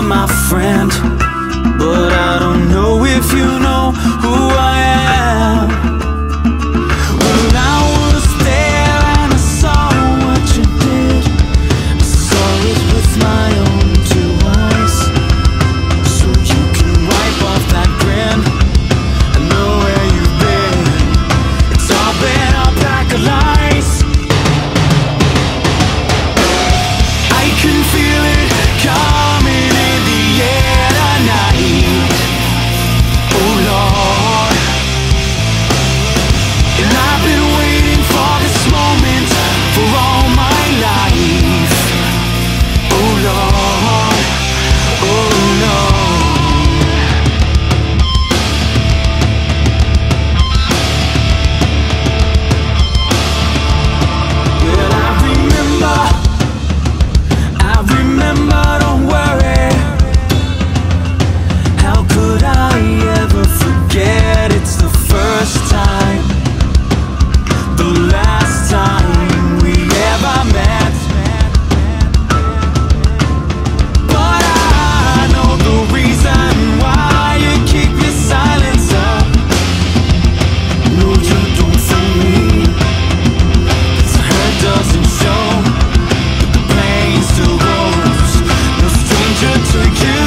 my friend, but I don't know if you know who I am. Well, I was there and I saw what you did. I saw it with my own two eyes. So you can wipe off that grin. I know where you've been. It's all been a pack of lies. I can feel it coming in the air tonight. Oh Lord, and I've been waiting for this moment for all my life. Oh Lord, oh Lord. Well, I remember, don't worry. How could I ever forget? It's the first time, the last time we ever met. But I know the reason why you keep your silence up. No, you don't for me. 'Cause the hurt doesn't show, but the pain still grows. No stranger to you.